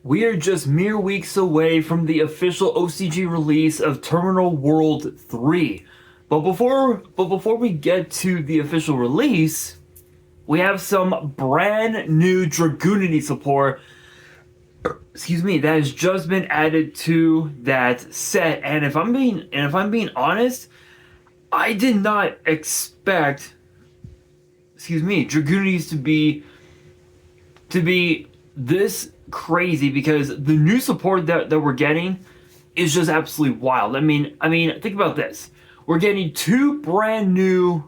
We are just mere weeks away from the official OCG release of Terminal World 3. But before we get to the official release, we have some brand new Dragunity support, that has just been added to that set. And if I'm being honest, I did not expect Dragunities to be this crazy, because the new support that we're getting is just absolutely wild. I mean, think about this. We're getting two brand new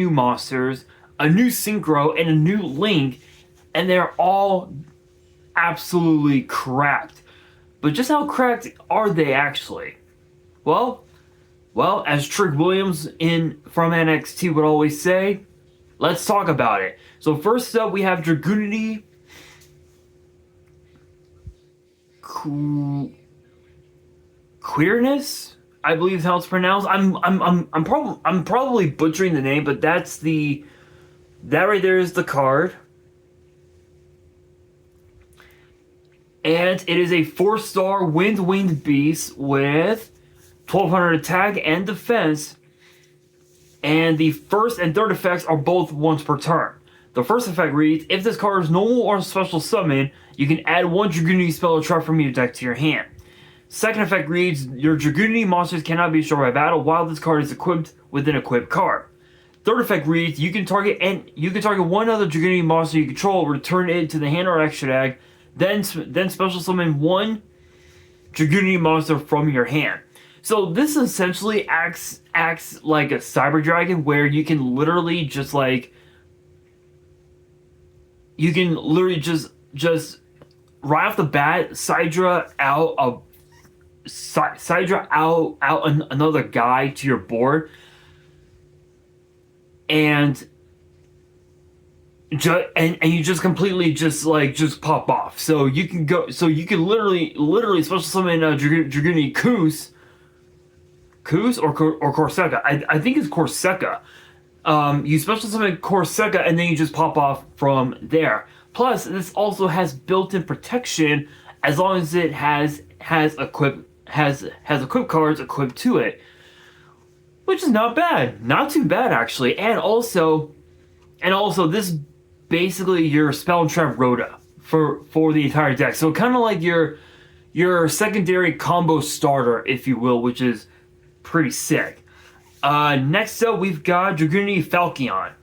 monsters, a new Synchro, and a new Link, and they're all absolutely cracked. But just how cracked are they actually? Well, as Trick Williams from NXT would always say, let's talk about it. So first up, we have Dragunity Queerness, I believe is how it's pronounced. I'm probably butchering the name, but that right there is the card. And it is a 4-star winged beast with 1200 attack and defense. And the first and third effects are both once per turn. The first effect reads, if this card is normal or special summon, you can add one Dragunity spell or trap from your deck to your hand. Second effect reads, your Dragunity monsters cannot be destroyed by battle while this card is equipped with an equipped card. Third effect reads, you can target one other Dragunity monster you control, return it to the hand or extra deck, then special summon one Dragunity monster from your hand. So this essentially acts like a Cyber Dragon, where you can literally just right off the bat Sidra out another guy to your board, and you just completely just pop off. So you can literally special summon Dragunity Kus or Corsica. I think it's Corsica. You special summon Corsica and then you just pop off from there. Plus, this also has built-in protection as long as it has equipped cards equipped to it, which is not bad, not too bad actually. And also this basically your spell and trap Rhoda for the entire deck. So kind of like your secondary combo starter, if you will, which is pretty sick. Next up, we've got Dragunity Falchion.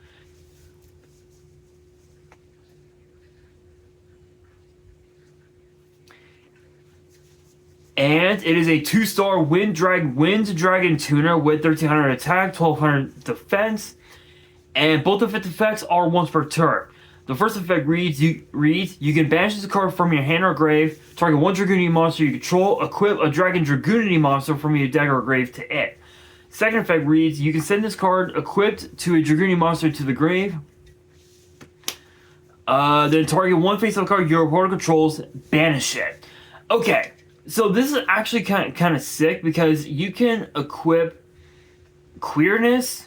And it is a 2-star Wind Dragon Tuner with 1300 attack, 1200 defense, and both of its effects are once per turn. The first effect reads, you can banish this card from your hand or grave, target one Dragunity monster you control, equip a Dragon Dragunity monster from your deck or grave to it. Second effect reads, you can send this card equipped to a Dragunity monster to the grave. Then target one face-up card your opponent controls, banish it. Okay, so this is actually kind of sick, because you can equip Queerness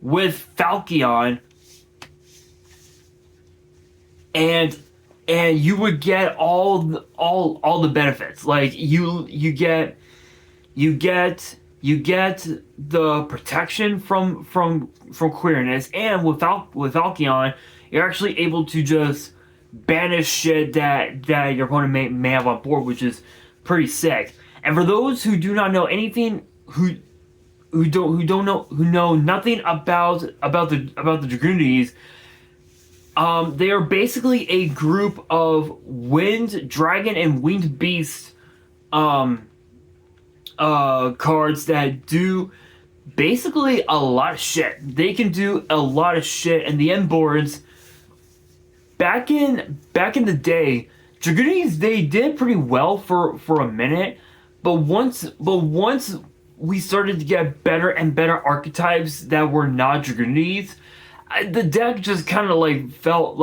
with Falchion, and you would get all the benefits. Like you get the protection from Queerness, and with Falchion, you're actually able to just banish shit that your opponent may have on board, which is pretty sick. And for those who do not know anything, who know nothing about the Dragunities, they are basically a group of Wind Dragon and Winged Beast cards that do basically a lot of shit. They can do a lot of shit, and the end boards back in the day, Dragunities, they did pretty well for a minute, but once we started to get better and better archetypes that were not Dragunities, the deck just kind of fell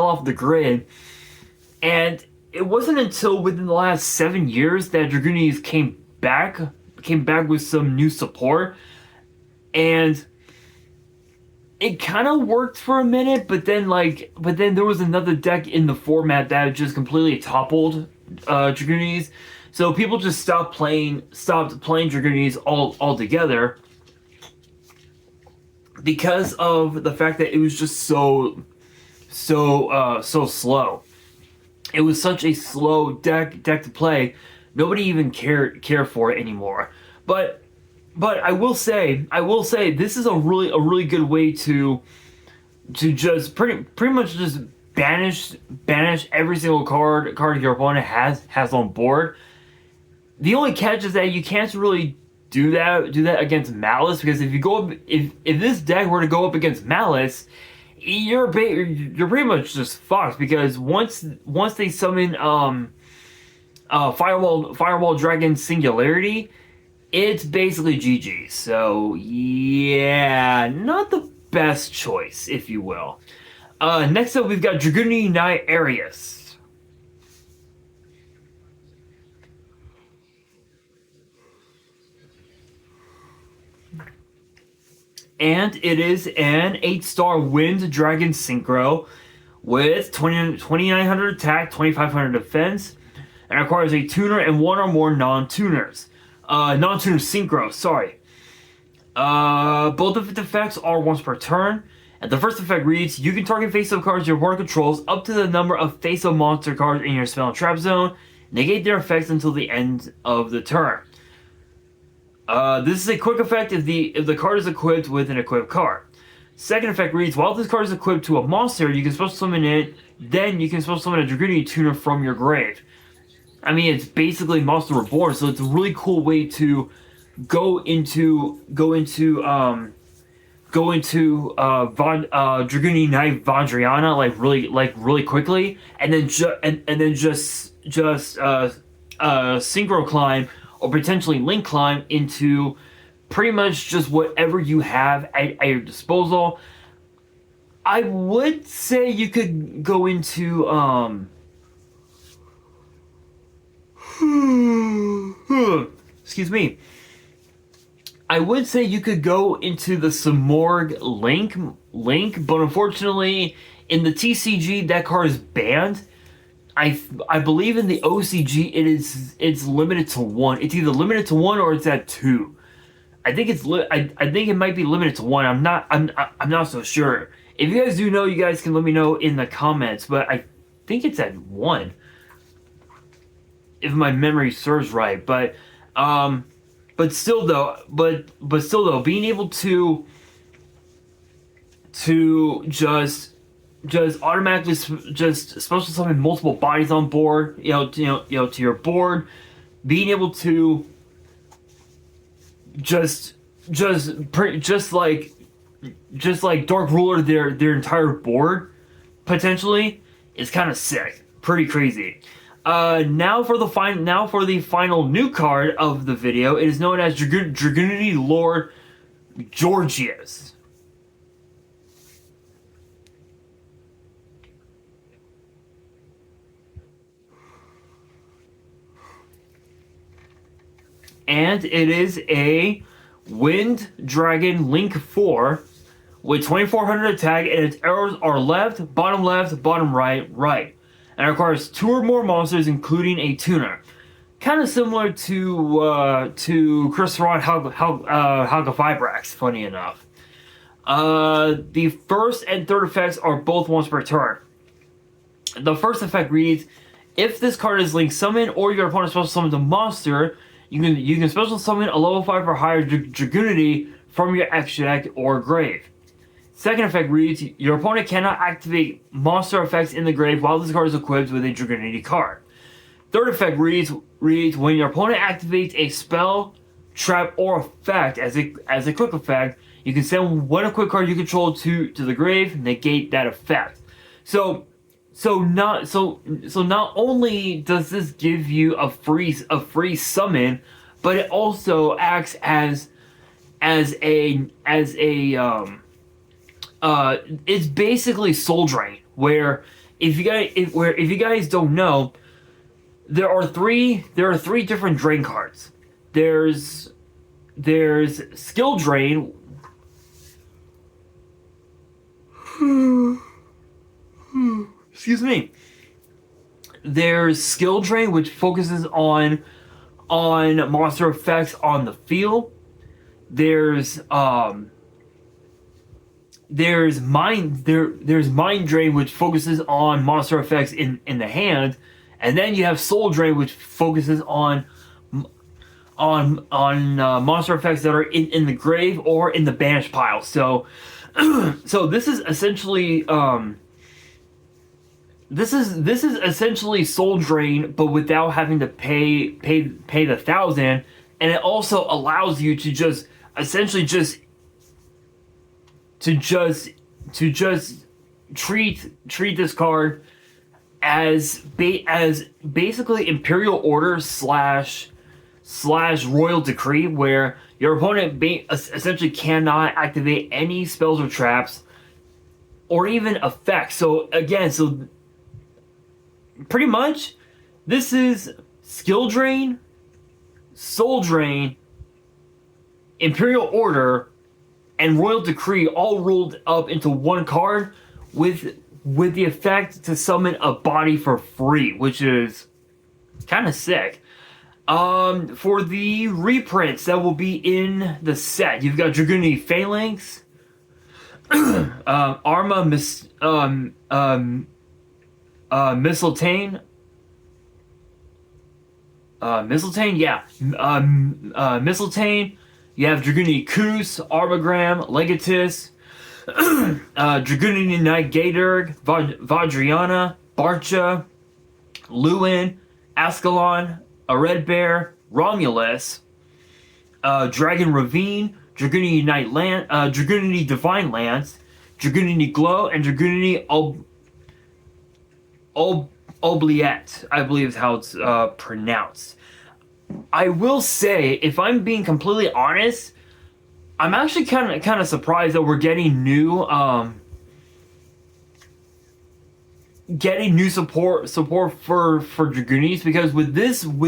off the grid. And it wasn't until within the last 7 years that Dragunities came back with some new support, and it kind of worked for a minute, but then there was another deck in the format that just completely toppled Dragunities. So people just stopped playing Dragunities altogether because of the fact that it was just so slow. It was such a slow deck to play. Nobody even care for it anymore. But I will say this is a really good way to just pretty much just banish every single card your opponent has on board. The only catch is that you can't really do that against Malice, because if you go up, if this deck were to go up against Malice, you're pretty much just fucked, because once they summon Firewall Dragon Singularity, it's basically GG. So yeah, not the best choice, if you will. Next up, we've got Dragunity Knight Arius. And it is an 8-star Wind Dragon Synchro with 2900 attack, 2500 defense, and requires a tuner and one or more non-tuners. Non-tuner synchro, sorry. Both of its effects are once per turn, and the first effect reads: you can target face-up cards your opponent controls up to the number of face-up monster cards in your spell and trap zone, negate their effects until the end of the turn. This is a quick effect if the card is equipped with an equipped card. Second effect reads: while this card is equipped to a monster, you can special summon it, then you can special summon a Dragunity tuner from your grave. I mean, it's basically Monster Reborn, so it's a really cool way to go into Dragunity Knight Vajrayana really quickly, and then just synchro climb or potentially link climb into pretty much just whatever you have at your disposal. I would say you could go into excuse me. I would say you could go into the Simorgh link, but unfortunately in the TCG that card is banned. I believe in the OCG it's limited to 1. It's either limited to 1 or it's at 2. I think I think it might be limited to 1. I'm not so sure. If you guys do know, you guys can let me know in the comments, but I think it's at 1. If my memory serves right, but still though, being able to just automatically just special summon multiple bodies on board, to your board, being able to just like Dark Ruler their entire board potentially is kind of sick, pretty crazy. Now for the final new card of the video. It is known as Dragunity Lord Georgius. And it is a Wind Dragon Link 4 with 2400 attack, and its arrows are left, bottom right. And it requires 2 or more monsters, including a tuner. Kind of similar to Chris Ron Halga Fibrax, funny enough. The first and third effects are both once per turn. The first effect reads: if this card is Link Summon or your opponent special summons a monster, you can special summon a level 5 or higher Dragunity from your extra deck or grave. Second effect reads: your opponent cannot activate monster effects in the grave while this card is equipped with a Dragunity card. Third effect reads: when your opponent activates a spell, trap, or effect as a quick effect, you can send one equipped card you control to the grave, negate that effect. So not only does this give you a free summon, but it also acts as it's basically Soul Drain, where if you guys don't know, there are three different drain cards. There's Skill Drain, excuse me. There's skill drain, which focuses on monster effects on the field. There's mind drain, which focuses on monster effects in the hand, and then you have soul drain, which focuses on monster effects that are in the grave or in the banish pile. So so this is essentially soul drain, but without having to pay the 1,000, and it also allows you to just essentially treat this card as basically Imperial Order slash Royal Decree, where your opponent essentially cannot activate any spells or traps or even effects. So again, pretty much this is skill drain, soul drain, Imperial Order, and Royal Decree all rolled up into one card with the effect to summon a body for free, which is kind of sick. For the reprints that will be in the set, you've got Dragunity Phalanx, Arma Mistletoe, Mistletoe. You have Dragunity Kus, Armagram, Legatus, Dragunity Knight Gatorg, Vadriana, Barcha, Lewin, Ascalon, a Red Bear, Romulus, Dragon Ravine, Dragunity Dragunity Divine Lance, Dragunity Glow, and Dragunity Oubliette, I believe is how it's pronounced. I will say, if I'm being completely honest, I'm actually kind of surprised that we're getting new support for Dragunities, because with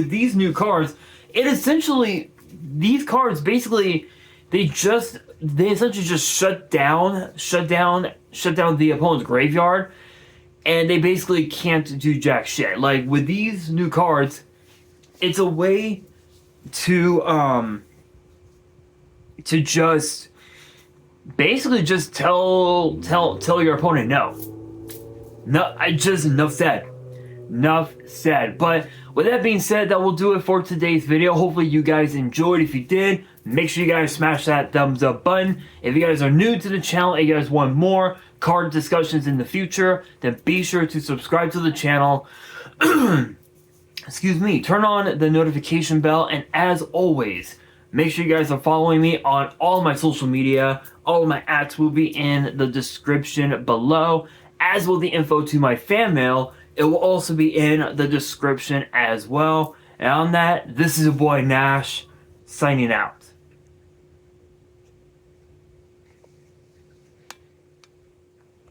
these new cards, it essentially, these cards basically they essentially just shut down the opponent's graveyard, and they basically can't do jack shit. Like with these new cards, it's a way to just basically just tell your opponent no. Enough said. But with that being said, that will do it for today's video. Hopefully you guys enjoyed. If you did, make sure you guys smash that thumbs up button. If you guys are new to the channel and you guys want more card discussions in the future, then be sure to subscribe to the channel. Excuse me, turn on the notification bell, and as always, make sure you guys are following me on all my social media. All of my ats will be in the description below, as will the info to my fan mail. It will also be in the description as well. And on that, this is your boy Nash, signing out.